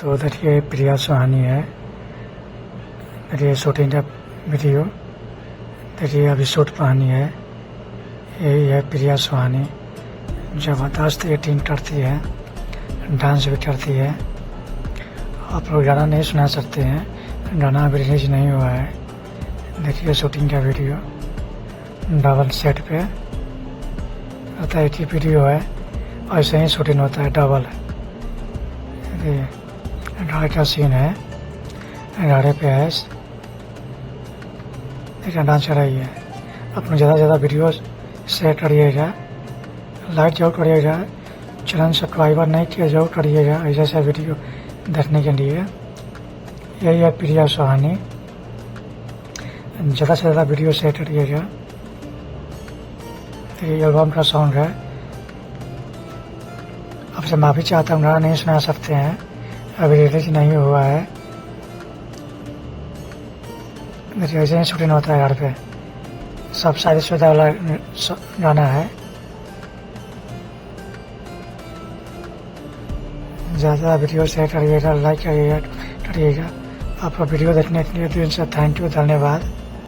तो देखिए प्रिया सुहानी है, देखिए शूटिंग का वीडियो, देखिए अभी सूट पहनी है, यही है प्रिया सुहानी। ज़बरदस्त एक्टिंग करती है, डांस भी करती है। आप लोग गाना नहीं सुना सकते हैं, गाना अभी रिलीज नहीं हुआ है। देखिए शूटिंग का वीडियो डबल सेट पे होता है, एक ही वीडियो है, ऐसे ही शूटिंग होता है डबल। गाड़ी का सीन है, गाड़ी पे है, देखिए डांस कर रही है। अपने ज़्यादा से ज़्यादा वीडियो शेयर करिएगा, लाइक जरूर करिएगा, चैनल सब्सक्राइबर नहीं किया जरूर करिएगा ऐसा ऐसा वीडियो देखने के लिए। यही है प्रिया सुहानी, ज़्यादा से ज़्यादा वीडियो शेयर करिएगा। ये एल्बम का सॉन्ग है, आपसे माफ़ी चाहता हूँ, गाना नहीं सुना सकते हैं, अभी रिलीज नहीं हुआ है। देखिए ऐसे ही शूटिंग होता है घर पे, सब शादीशुदा वाला गाना है। ज़्यादा वीडियो शेयर करिएगा, लाइक करिएगा। आप लोग वीडियो देखने के लिए दिल से थैंक यू, धन्यवाद।